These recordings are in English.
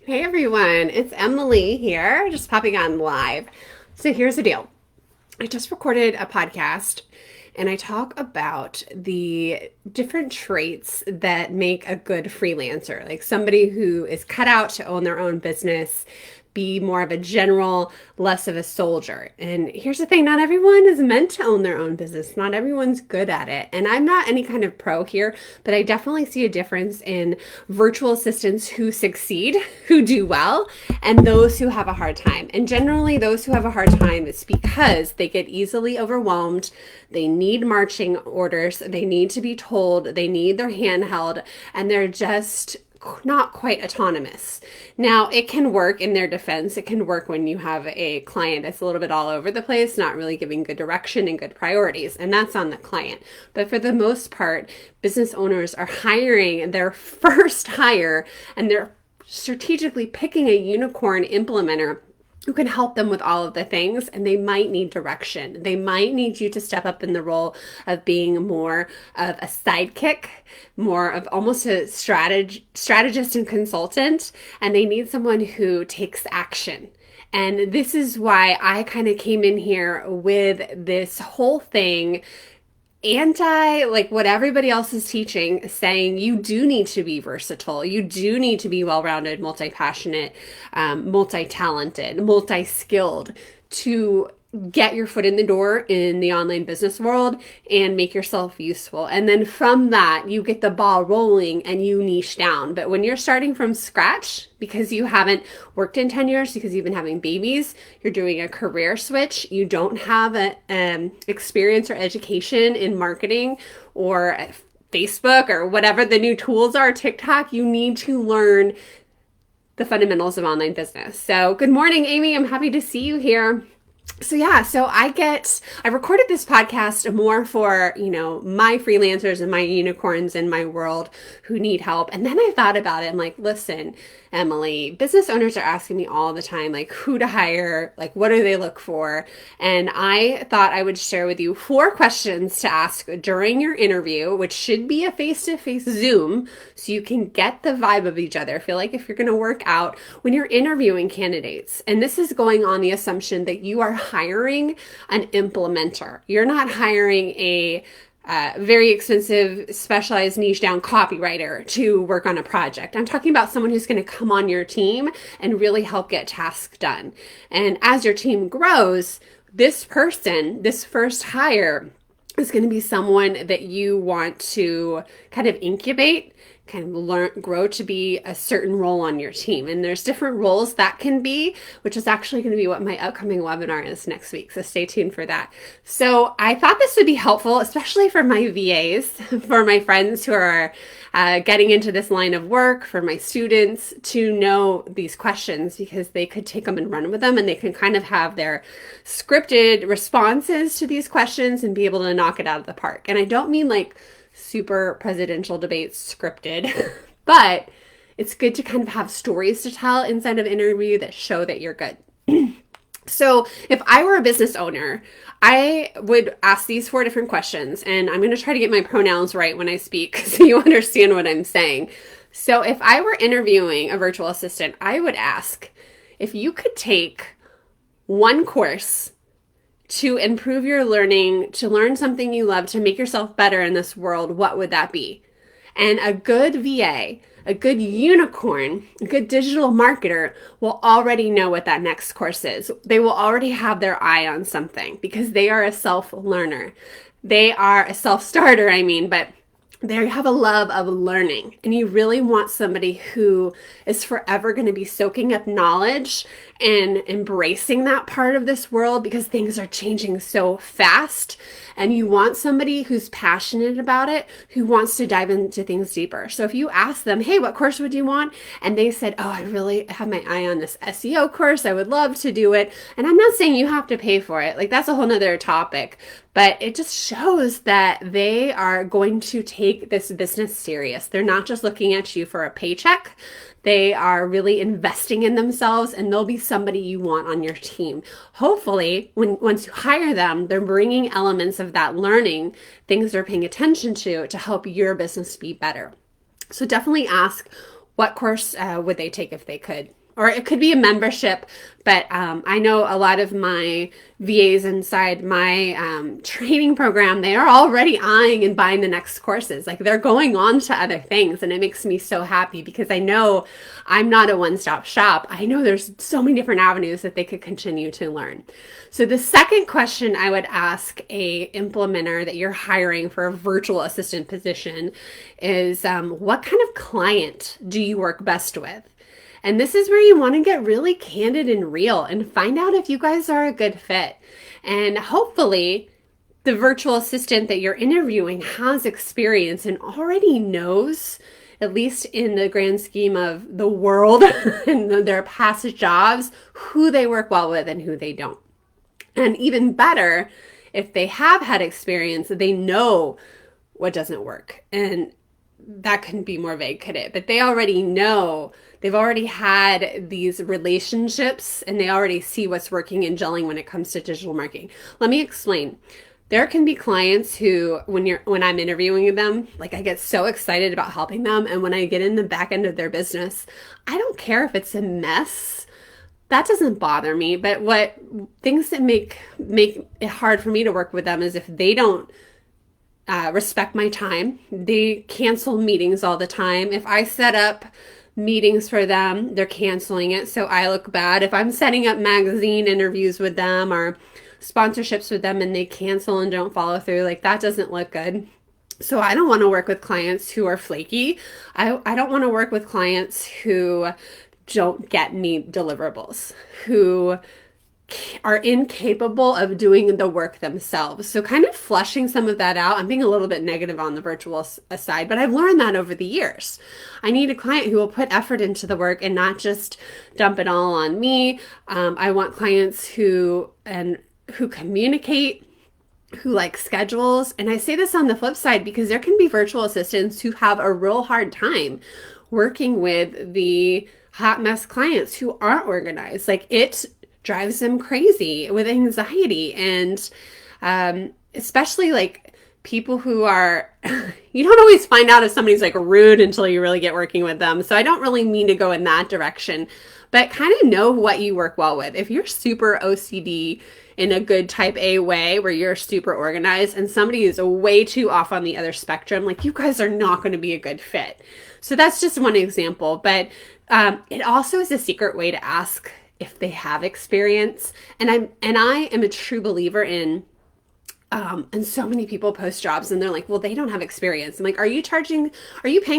Hey everyone, it's Emily here, just popping on live. So here's the deal. I just recorded a podcast and I talk about the different traits that make a good freelancer, like somebody who is cut out to own their own business, be more of a general, less of a soldier. And here's the thing, not everyone is meant to own their own business. Not everyone's good at it. And I'm not any kind of pro here, but I definitely see a difference in virtual assistants who succeed, who do well, and those who have a hard time. And generally, those who have a hard time is because they get easily overwhelmed. They need marching orders. They need to be told. They need their hand held, and they're just not quite autonomous. Now, it can work in their defense. It can work when you have a client that's a little bit all over the place, not really giving good direction and good priorities, and that's on the client. But for the most part, business owners are hiring their first hire and they're strategically picking a unicorn implementer who can help them with all of the things, and they might need direction. They might need you to step up in the role of being more of a sidekick, more of almost a strategist and consultant, and they need someone who takes action. And this is why I kind of came in here with this whole thing anti like what everybody else is teaching, saying you do need to be versatile, you do need to be well-rounded, multi-passionate, multi-talented, multi-skilled to get your foot in the door in the online business world and make yourself useful. And then from that, you get the ball rolling and you niche down. But when you're starting from scratch, because you haven't worked in 10 years, because you've been having babies, you're doing a career switch, you don't have an experience or education in marketing or Facebook or whatever the new tools are, TikTok, you need to learn the fundamentals of online business. So good morning, Amy. I'm happy to see you here. So I recorded this podcast more for, my freelancers and my unicorns in my world who need help. And then I thought about it. I'm like, listen, Emily, business owners are asking me all the time, like who to hire, like what do they look for? And I thought I would share with you 4 questions to ask during your interview, which should be a face-to-face Zoom, so you can get the vibe of each other. I feel like if you're going to work out when you're interviewing candidates, and this is going on the assumption that you are hiring an implementer. You're not hiring a very expensive, specialized, niche down copywriter to work on a project. I'm talking about someone who's going to come on your team and really help get tasks done. And as your team grows, this person, this first hire, is going to be someone that you want to kind of incubate, kind of grow to be a certain role on your team. And there's different roles that can be, which is actually going to be what my upcoming webinar is next week. So stay tuned for that. So I thought this would be helpful, especially for my VAs, for my friends who are getting into this line of work, for my students to know these questions, because they could take them and run with them, and they can kind of have their scripted responses to these questions and be able to knock it out of the park. And I don't mean like super presidential debates scripted, but it's good to kind of have stories to tell inside of an interview that show that you're good. So if I were a business owner, I would ask these 4 different questions, and I'm going to try to get my pronouns right when I speak so you understand what I'm saying. So if I were interviewing a virtual assistant, I would ask if you could take one course to improve your learning, to learn something you love, to make yourself better in this world, what would that be? And a good VA, a good unicorn, a good digital marketer will already know what that next course is. They will already have their eye on something because they are a self-learner. They are a self-starter, but they have a love of learning, and you really want somebody who is forever going to be soaking up knowledge and embracing that part of this world, because things are changing so fast, and you want somebody who's passionate about it, who wants to dive into things deeper. So if you ask them, hey, what course would you want? And they said, oh, I really have my eye on this SEO course, I would love to do it. And I'm not saying you have to pay for it. Like, that's a whole nother topic. But it just shows that they are going to take this business serious. They're not just looking at you for a paycheck. They are really investing in themselves, and they'll be somebody you want on your team. Hopefully, once you hire them, they're bringing elements of that learning, things they're paying attention to help your business be better. So definitely ask what course would they take if they could? Or it could be a membership, but I know a lot of my VAs inside my training program, they are already eyeing and buying the next courses. Like they're going on to other things, and it makes me so happy because I know I'm not a one-stop shop. I know there's so many different avenues that they could continue to learn. So the second question I would ask a implementer that you're hiring for a virtual assistant position is what kind of client do you work best with? And this is where you want to get really candid and real and find out if you guys are a good fit. And hopefully, the virtual assistant that you're interviewing has experience and already knows, at least in the grand scheme of the world and their past jobs, who they work well with and who they don't. And even better, if they have had experience, they know what doesn't work. And that couldn't be more vague, could it? But they already know. They've already had these relationships and they already see what's working and gelling when it comes to digital marketing. Let me explain. There can be clients who, when I'm interviewing them, like I get so excited about helping them. And when I get in the back end of their business, I don't care if it's a mess. That doesn't bother me. But what things that make it hard for me to work with them is if they don't respect my time. They cancel meetings all the time. If I set up meetings for them, they're canceling it, so I look bad. If I'm setting up magazine interviews with them or sponsorships with them and they cancel and don't follow through, like that doesn't look good. So I don't want to work with clients who are flaky. I don't want to work with clients who don't get me deliverables, who are incapable of doing the work themselves. So kind of flushing some of that out. I'm being a little bit negative on the virtual side, but I've learned that over the years. I need a client who will put effort into the work and not just dump it all on me. I want clients who communicate, who like schedules. And I say this on the flip side because there can be virtual assistants who have a real hard time working with the hot mess clients who aren't organized. Like it drives them crazy with anxiety. And especially like people who are, you don't always find out if somebody's like rude until you really get working with them. So I don't really mean to go in that direction, but kind of know what you work well with. If you're super OCD in a good type A way where you're super organized and somebody is way too off on the other spectrum, like you guys are not going to be a good fit. So that's just one example, but it also is a secret way to ask if they have experience. And I am a true believer in, and so many people post jobs and they're like, well, they don't have experience. I'm like, are you paying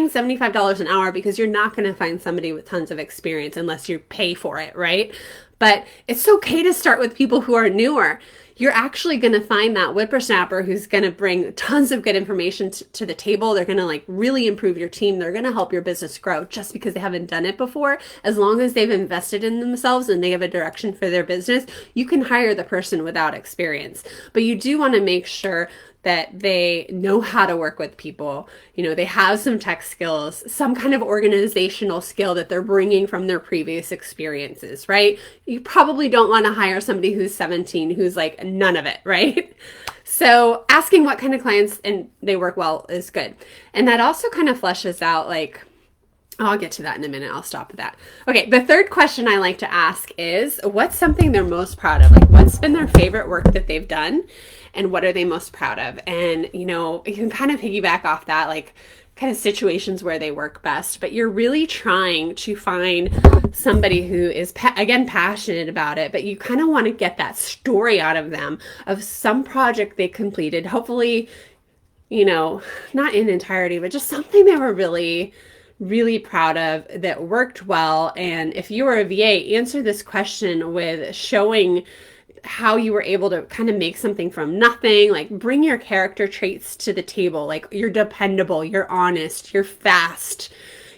$75 an hour? Because you're not going to find somebody with tons of experience unless you pay for it, right? But it's okay to start with people who are newer. You're actually going to find that whippersnapper who's going to bring tons of good information to the table. They're going to like really improve your team. They're going to help your business grow just because they haven't done it before. As long as they've invested in themselves and they have a direction for their business, you can hire the person without experience. But you do want to make sure that they know how to work with people. You know, they have some tech skills, some kind of organizational skill that they're bringing from their previous experiences, right? You probably don't want to hire somebody who's 17 who's like none of it, right? So asking what kind of clients and they work well is good. And that also kind of fleshes out like, oh, I'll get to that in a minute. I'll stop at that. Okay, the third question I like to ask is, what's something they're most proud of? Like, what's been their favorite work that they've done? And what are they most proud of? And, you know, you can kind of piggyback off that, like kind of situations where they work best, but you're really trying to find somebody who is, again, passionate about it, but you kind of want to get that story out of them of some project they completed. Hopefully, you know, not in entirety, but just something they were really proud of that worked well. And if you were a VA, answer this question with showing how you were able to kind of make something from nothing, like bring your character traits to the table. Like you're dependable, you're honest, you're fast,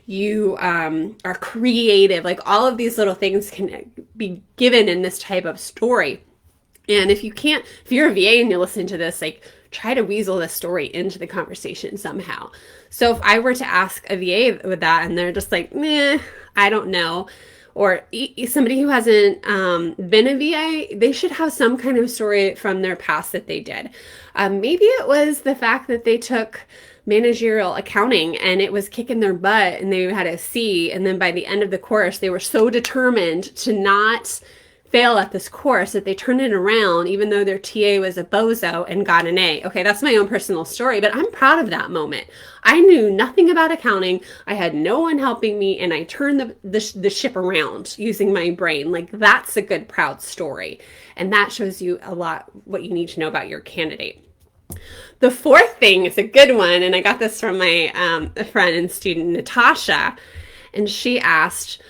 you are creative. Like all of these little things can be given in this type of story. And if you're a VA and you're listening to this, like try to weasel this story into the conversation somehow. So if I were to ask a VA with that and they're just like, meh, I don't know, or somebody who hasn't been a VA, they should have some kind of story from their past that they did. Maybe it was the fact that they took managerial accounting, and it was kicking their butt, and they had a C. And then by the end of the course, they were so determined to not fail at this course that they turned it around, even though their TA was a bozo, and got an A. Okay, that's my own personal story, but I'm proud of that moment. I knew nothing about accounting. I had no one helping me, and I turned the ship around using my brain. Like, that's a good, proud story. And that shows you a lot what you need to know about your candidate. The fourth thing is a good one, and I got this from my a friend and student, Natasha, and she asked,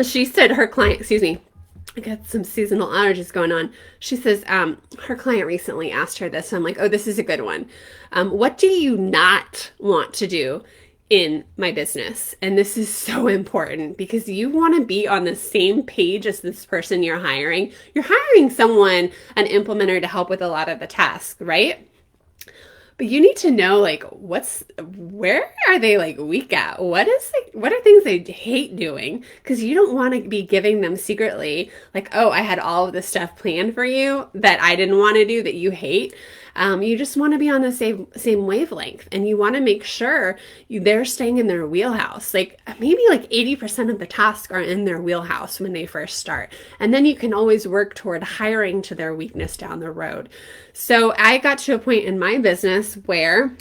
she said her client, excuse me, I got some seasonal allergies going on. She says her client recently asked her this. So I'm like, oh, this is a good one. What do you not want to do in my business? And this is so important because you want to be on the same page as this person you're hiring. You're hiring someone, an implementer, to help with a lot of the tasks, right? But you need to know, like, where are they, like, weak at? What are things they hate doing? Because you don't want to be giving them secretly, like, oh, I had all of this stuff planned for you that I didn't want to do that you hate. You just want to be on the same wavelength, and you want to make sure they're staying in their wheelhouse. Like, maybe like 80% of the tasks are in their wheelhouse when they first start. And then you can always work toward hiring to their weakness down the road. So I got to a point in my business where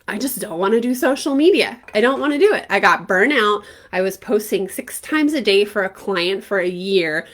I just don't want to do social media. I don't want to do it. I got burnout. I was posting 6 times a day for a client for a year.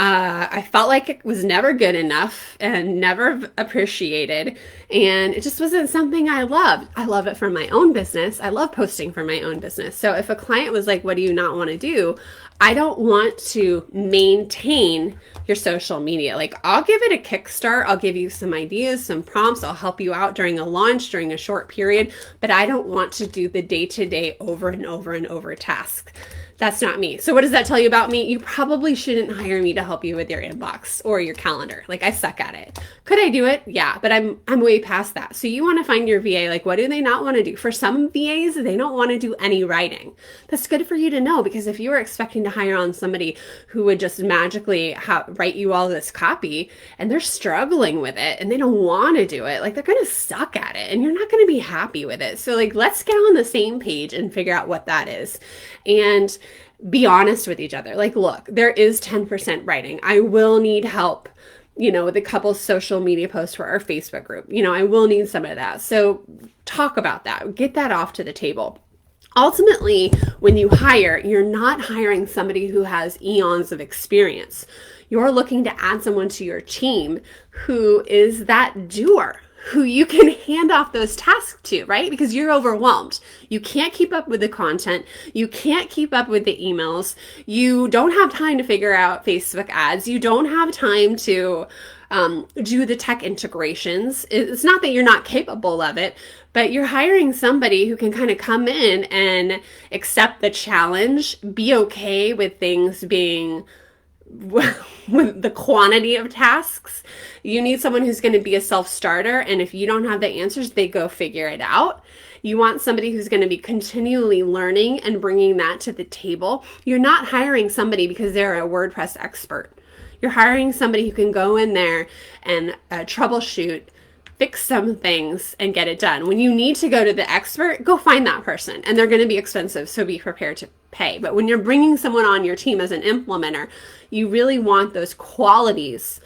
I felt like it was never good enough and never appreciated. And it just wasn't something I loved. I love it for my own business. I love posting for my own business. So if a client was like, what do you not want to do? I don't want to maintain your social media. Like, I'll give it a kickstart. I'll give you some ideas, some prompts. I'll help you out during a launch, during a short period, but I don't want to do the day-to-day over and over and over task. That's not me. So what does that tell you about me? You probably shouldn't hire me to help you with your inbox or your calendar. Like, I suck at it. Could I do it? Yeah, but I'm way past that. So you want to find your VA, like, what do they not want to do? For some VAs, they don't want to do any writing. That's good for you to know, because if you were expecting to hire on somebody who would just magically write you all this copy and they're struggling with it and they don't want to do it, like, they're going to suck at it and you're not going to be happy with it. So, like, let's get on the same page and figure out what that is. And be honest with each other. Like, look, there is 10% writing. I will need help, with a couple social media posts for our Facebook group. I will need some of that. So talk about that. Get that off to the table. Ultimately, when you hire, you're not hiring somebody who has eons of experience. You're looking to add someone to your team who is that doer, who you can hand off those tasks to, right? Because you're overwhelmed. You can't keep up with the content. You can't keep up with the emails. You don't have time to figure out Facebook ads. You don't have time to do the tech integrations. It's not that you're not capable of it, but you're hiring somebody who can kind of come in and accept the challenge, be okay with things being with the quantity of tasks. You need someone who's going to be a self-starter, and if you don't have the answers, they go figure it out. You want somebody who's going to be continually learning and bringing that to the table. You're not hiring somebody because they're a WordPress expert. You're hiring somebody who can go in there and troubleshoot, fix some things, and get it done. When you need to go to the expert, go find that person, and they're going to be expensive, so be prepared to pay. But when you're bringing someone on your team as an implementer, you really want those qualities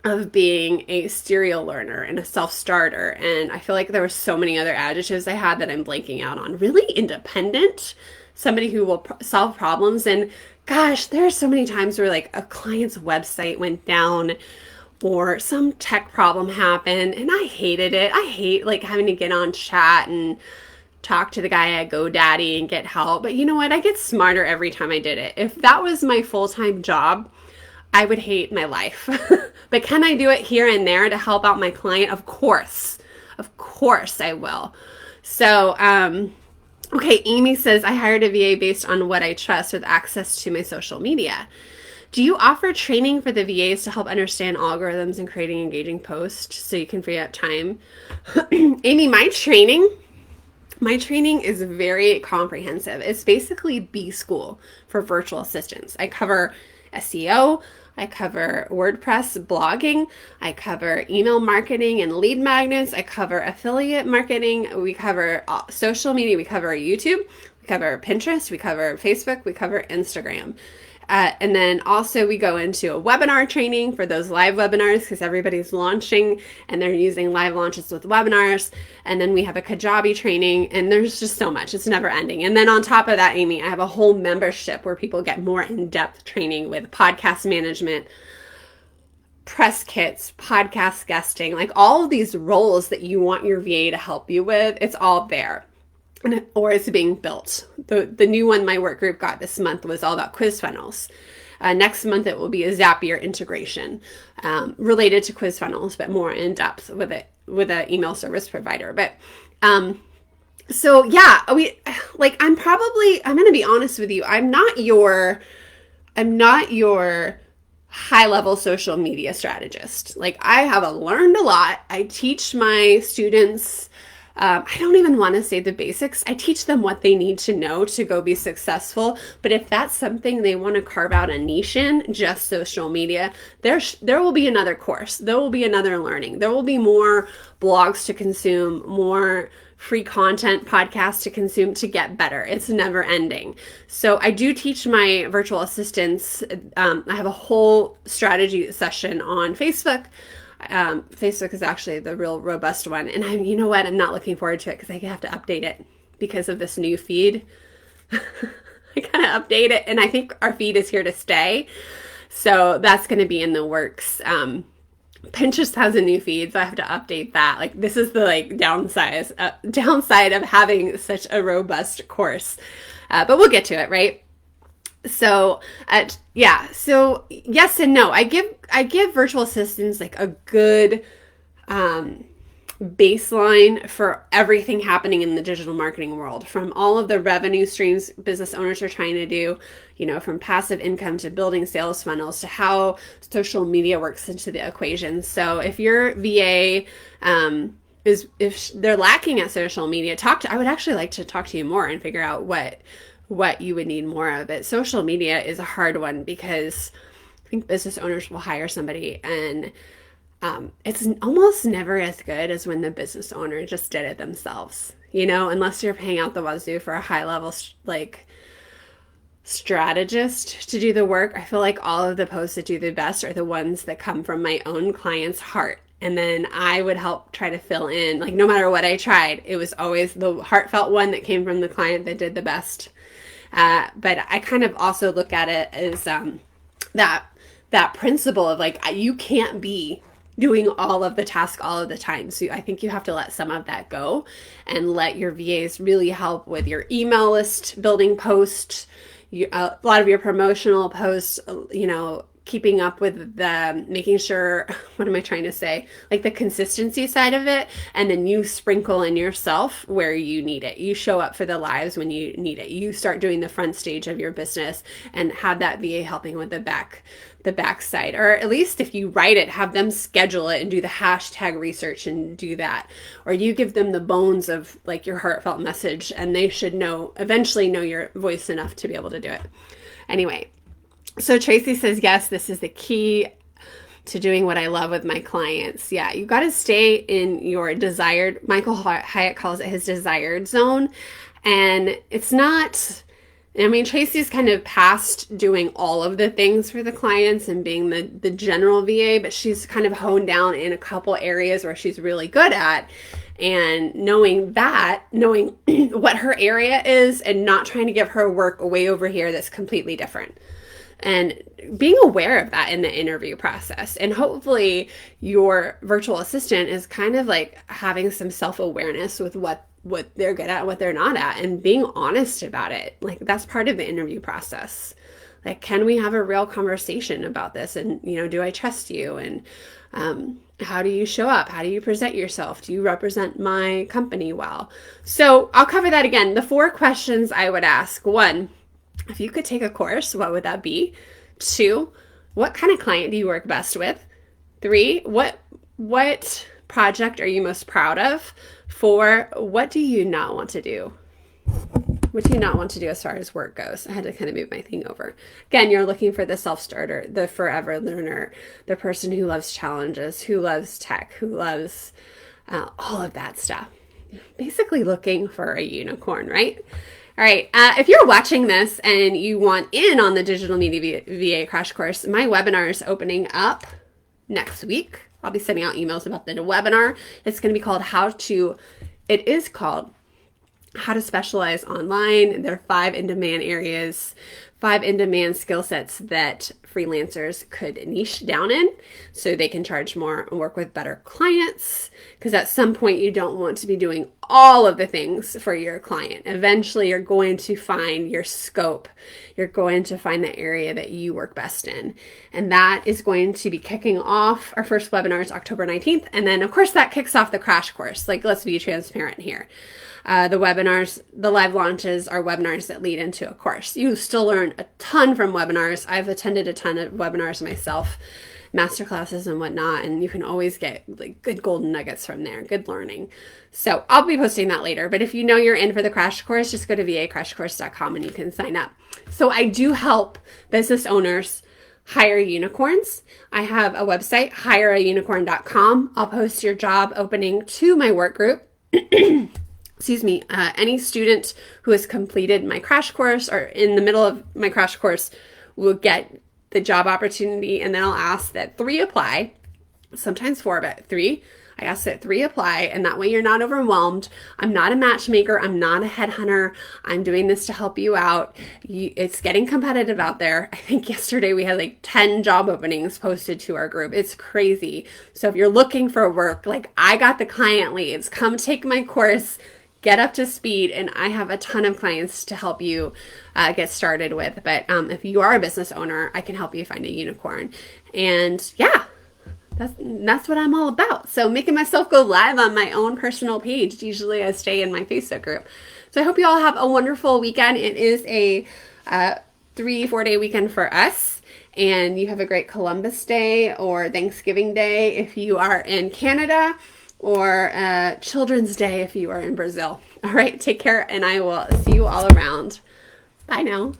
of being a serial learner and a self-starter. And I feel like there were so many other adjectives I had that I'm blanking out on. Really independent, somebody who will solve problems. And gosh, there are so many times where, like, a client's website went down or some tech problem happened and I hated it. I hate, like, having to get on chat and talk to the guy at GoDaddy and get help. But you know what? I get smarter every time I did it. If that was my full-time job, I would hate my life. But can I do it here and there to help out my client? Of course. Of course I will. So, okay, Amy says, I hired a VA based on what I trust with access to my social media. Do you offer training for the VAs to help understand algorithms and creating engaging posts so you can free up time? Amy, my training is very comprehensive. It's basically B school for virtual assistants. I cover SEO. I cover WordPress blogging. I cover email marketing and lead magnets. I cover affiliate marketing. We cover social media. We cover YouTube. We cover Pinterest. We cover Facebook. We cover Instagram. And then also we go into a webinar training for those live webinars because everybody's launching and they're using live launches with webinars. And then we have a Kajabi training, and there's just so much. It's never ending. And then on top of that, Amy, I have a whole membership where people get more in-depth training with podcast management, press kits, podcast guesting, like all of these roles that you want your VA to help you with. It's all there. Or it's being built. The new one my work group got this month was all about quiz funnels. Next month it will be a Zapier integration related to quiz funnels, but more in depth with an email service provider. But so yeah, I'm going to be honest with you. I'm not your high level social media strategist. Like, I have learned a lot. I teach my students. I don't even want to say the basics. I teach them what they need to know to go be successful. But if that's something they want to carve out a niche in, just social media, there will be another course. There will be another learning. There will be more blogs to consume, more free content, podcasts to consume to get better. It's never ending. So I do teach my virtual assistants. I have a whole strategy session on Facebook. Facebook is actually the real robust one. And you know what? I'm not looking forward to it because I have to update it because of this new feed. I gotta update it. And I think our feed is here to stay. So that's going to be in the works. Pinterest has a new feed, so I have to update that. Like, this is the downside of having such a robust course. But we'll get to it, right? So, so yes and no. I give virtual assistants like a good baseline for everything happening in the digital marketing world, from all of the revenue streams business owners are trying to do, from passive income to building sales funnels to how social media works into the equation. So if your VA if they're lacking at social media, I would actually like to talk to you more and figure out what you would need more of. It. Social media is a hard one because I think business owners will hire somebody and it's almost never as good as when the business owner just did it themselves, unless you're paying out the wazoo for a high level strategist to do the work. I feel like all of the posts that do the best are the ones that come from my own client's heart. And then I would help try to fill in, no matter what I tried, it was always the heartfelt one that came from the client that did the best. But I kind of also look at it as that principle of you can't be doing all of the tasks all of the time. So I think you have to let some of that go and let your VAs really help with your email list building posts, a lot of your promotional posts, keeping up with making sure, what am I trying to say? The consistency side of it. And then you sprinkle in yourself where you need it. You show up for the lives when you need it. You start doing the front stage of your business and have that VA helping with the back side. Or at least if you write it, have them schedule it and do the hashtag research and do that. Or you give them the bones of your heartfelt message, and they should eventually know your voice enough to be able to do it. Anyway. So Tracy says, yes, this is the key to doing what I love with my clients. Yeah, you got to stay in your desired, Michael Hyatt calls it his desired zone. And it's not, Tracy's kind of past doing all of the things for the clients and being the general VA, but she's kind of honed down in a couple areas where she's really good at. And knowing what her area is and not trying to give her work way over here that's completely different. And being aware of that in the interview process. And hopefully your virtual assistant is kind of having some self-awareness with what they're good at, what they're not at, and being honest about it. That's part of the interview process. Can we have a real conversation about this? And, do I trust you? And how do you show up? How do you present yourself? Do you represent my company well? So I'll cover that again. The 4 questions I would ask. 1, if you could take a course, what would that be? 2, what kind of client do you work best with? 3, what project are you most proud of? 4, what do you not want to do? What do you not want to do as far as work goes? I had to kind of move my thing over. Again, you're looking for the self-starter, the forever learner, the person who loves challenges, who loves tech, who loves all of that stuff. Basically looking for a unicorn, right? All right. If you're watching this and you want in on the Digital Media VA Crash Course, my webinar is opening up next week. I'll be sending out emails about the webinar. It's going to be called it is called How to Specialize Online. There are 5 in-demand areas, 5 in-demand skill sets that freelancers could niche down in so they can charge more and work with better clients. Because at some point you don't want to be doing all of the things for your client. Eventually you're going to find your scope. You're going to find the area that you work best in. And that is going to be kicking off. Our first webinar is October 19th. And then of course that kicks off the crash course. Like, let's be transparent here. The webinars, the live launches are webinars that lead into a course. You still learn a ton from webinars. I've attended a ton of webinars myself, masterclasses and whatnot, and you can always get like good golden nuggets from there, good learning. So I'll be posting that later, but if you know you're in for the crash course, just go to vacrashcourse.com and you can sign up. So I do help business owners hire unicorns. I have a website, hireaunicorn.com. I'll post your job opening to my work group. Excuse me, any student who has completed my crash course or in the middle of my crash course will get the job opportunity, and then I'll ask that 3 apply, sometimes 4, but 3. I ask that 3 apply, and that way you're not overwhelmed. I'm not a matchmaker. I'm not a headhunter. I'm doing this to help you out. It's getting competitive out there. I think yesterday we had like 10 job openings posted to our group. It's crazy. So if you're looking for work, like I got the client leads, come take my course, get up to speed, and I have a ton of clients to help you get started with. But if you are a business owner, I can help you find a unicorn. And yeah, that's what I'm all about. So making myself go live on my own personal page. Usually I stay in my Facebook group. So I hope you all have a wonderful weekend. It is a 3-4 day weekend for us. And you have a great Columbus Day or Thanksgiving Day if you are in Canada, or Children's Day if you are in Brazil. All right, take care, and I will see you all around. Bye now.